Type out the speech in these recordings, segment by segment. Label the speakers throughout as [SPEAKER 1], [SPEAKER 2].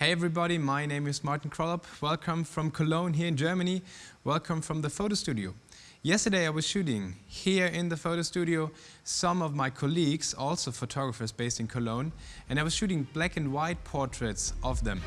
[SPEAKER 1] Hey everybody, my name is Krolop. Welcome from Cologne here in Germany. Welcome from the photo studio. Yesterday I was shooting here in the photo studio some of my colleagues, also photographers based in Cologne, and I was shooting black and white portraits of them.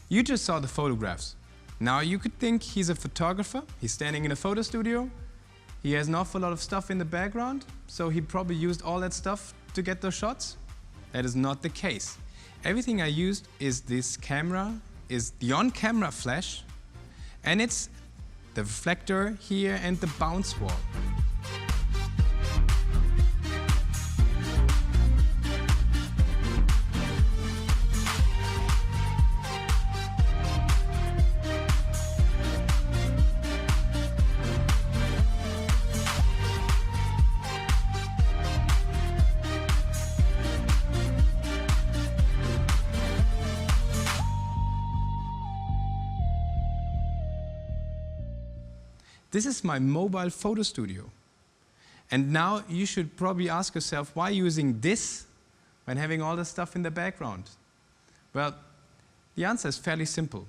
[SPEAKER 1] You just saw the photographs. Now you could think he's a photographer, he's standing in a photo studio, he has an awful lot of stuff in the background, so he probably used all that stuff to get those shots. That is not the case. Everything I used is this camera, is the on-camera flash, and it's the reflector here and the bounce wall. This is my mobile photo studio. And now you should probably ask yourself, why using this when having all this stuff in the background? Well, the answer is fairly simple.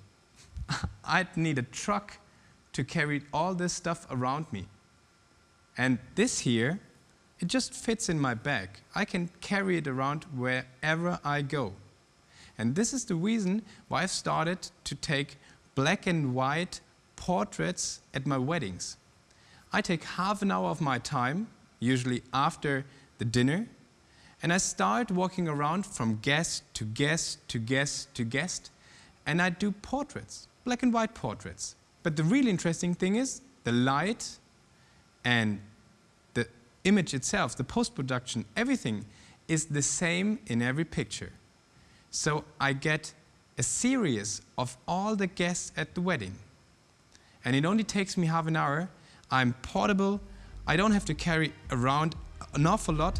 [SPEAKER 1] I'd need a truck to carry all this stuff around me. And this here, it just fits in my bag. I can carry it around wherever I go. And this is the reason why I've started to take black and white portraits at my weddings. I take half an hour of my time, usually after the dinner, and I start walking around from guest to guest to guest to guest, and I do portraits, black and white portraits. But the really interesting thing is the light and the image itself, the post-production, everything is the same in every picture. So I get a series of all the guests at the wedding. And it only takes me half an hour. I'm portable. I don't have to carry around an awful lot.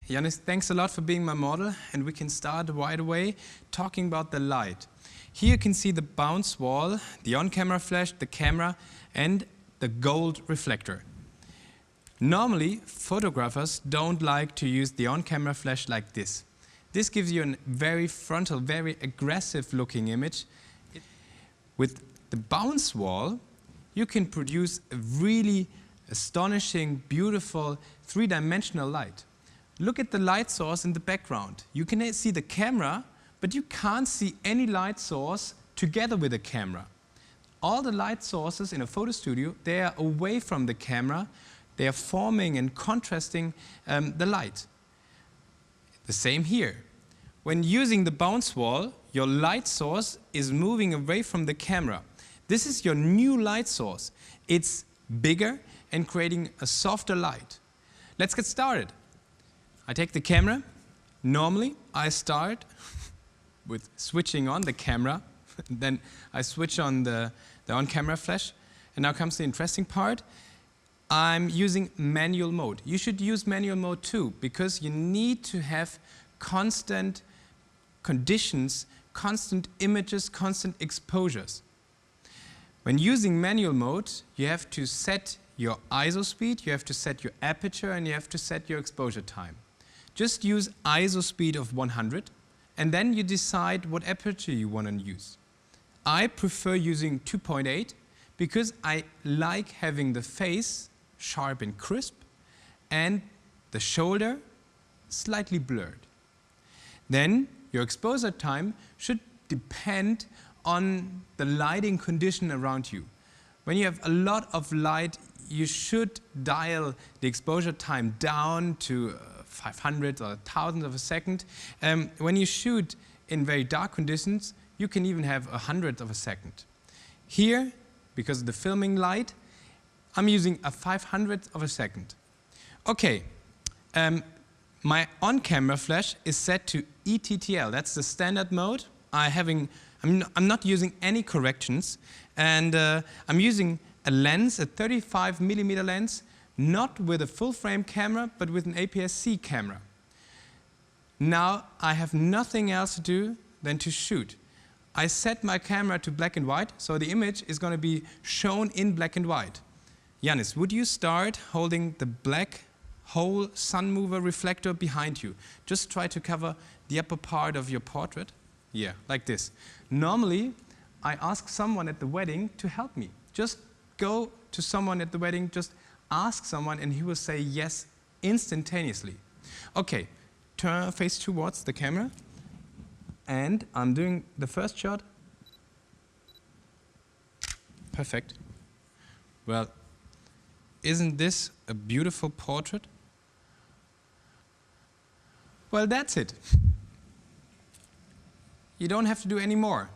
[SPEAKER 1] Janis, thanks a lot for being my model, and we can start right away talking about the light. Here you can see the bounce wall, the on-camera flash, the camera, and the gold reflector. Normally, photographers don't like to use the on-camera flash like this. This gives you a very frontal, very aggressive looking image. With the bounce wall, you can produce a really astonishing, beautiful, three-dimensional light. Look at the light source in the background. You can see the camera, but you can't see any light source together with the camera. All the light sources in a photo studio, they are away from the camera. They are forming and contrasting the light. The same here. When using the bounce wall, your light source is moving away from the camera. This is your new light source. It's bigger and creating a softer light. Let's get started. I take the camera. Normally, I start with switching on the camera. Then I switch on the on-camera flash. And now comes the interesting part. I'm using manual mode. You should use manual mode too, because you need to have constant conditions, constant images, constant exposures. When using manual mode, you have to set your ISO speed, you have to set your aperture, and you have to set your exposure time. Just use ISO speed of 100, and then you decide what aperture you want to use. I prefer using 2.8 because I like having the face sharp and crisp and the shoulder slightly blurred. Then your exposure time should depend on the lighting condition around you. When you have a lot of light, you should dial the exposure time down to 500 or 1,000 of a second. When you shoot in very dark conditions, you can even have 100th of a second. Here, because of the filming light, I'm using a 500th of a second. Okay, My on-camera flash is set to ETTL. That's the standard mode. I'm not using any corrections, and I'm using a lens, a 35mm lens, not with a full-frame camera, but with an APS-C camera. Now I have nothing else to do than to shoot. I set my camera to black and white, so the image is going to be shown in black and white. Yannis, would you start holding the black whole sun mover reflector behind you? Just try to cover the upper part of your portrait. Yeah, like this. Normally, I ask someone at the wedding to help me. Just go to someone at the wedding, just ask someone, and he will say yes instantaneously. Okay, turn face towards the camera. And I'm doing the first shot. Perfect. Well, isn't this a beautiful portrait? Well, that's it. You don't have to do any more.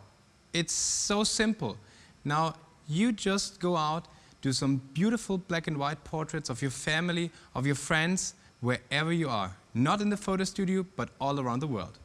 [SPEAKER 1] It's so simple. Now, you just go out, do some beautiful black and white portraits of your family, of your friends, wherever you are. Not in the photo studio, but all around the world.